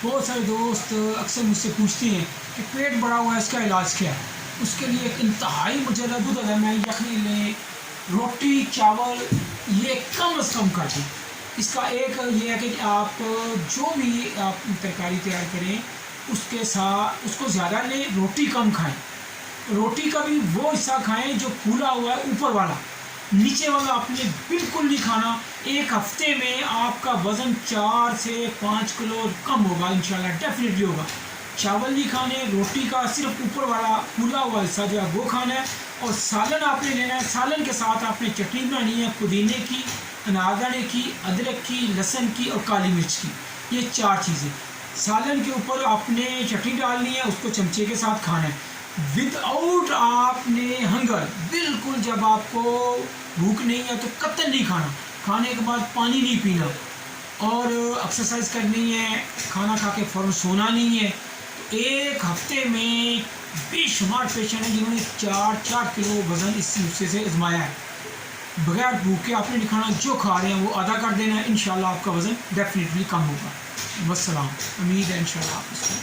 बहुत सारे दोस्त अक्सर मुझसे पूछते हैं कि पेट बड़ा हुआ है, इसका इलाज क्या है। उसके लिए एक इंतहाई मुजरद दूध अगर मैं यखनी लें, रोटी चावल ये कम अज़ कम कर दें। इसका एक ये है कि आप जो भी आप तरकारी तैयार करें उसके साथ उसको ज़्यादा लें, रोटी कम खाएं। रोटी का भी वो हिस्सा खाएं जो फूला हुआ है, ऊपर वाला, नीचे वाला आपने बिल्कुल नहीं खाना। एक हफ्ते में आपका वज़न 4 से 5 किलो कम होगा इंशाल्लाह, डेफिनेटली होगा। चावल नहीं खाने, रोटी का सिर्फ ऊपर वाला फूला हुआ हिस्सा जो है वो खाना है। और सालन आपने लेना है, सालन के साथ आपने चटनी बनानी है, पुदीने की, अनारदाने की, अदरक की, लहसुन की और काली मिर्च की, ये 4 चीज़ें। सालन के ऊपर आपने चटनी डालनी है, उसको चमचे के साथ खाना है विदाउट आपने हंगर। बिल्कुल जब आपको भूख नहीं है तो कतई नहीं खाना, खाने के बाद पानी नहीं पीना और एक्सरसाइज करनी है, खाना खा के फ़ौरन सोना नहीं है। एक हफ्ते में बेशुमार पेशेंट हैं जिन्होंने 4-4 किलो वज़न इस नुस्खे से आजमाया है। बगैर भूखे आपने नहीं खाना, जो खा रहे हैं वो आधा कर देना है, इंशाल्लाह आपका वज़न डेफिनेटली कम होगा। वस्सलाम, उम्मीद है इंशाल्लाह आप इसको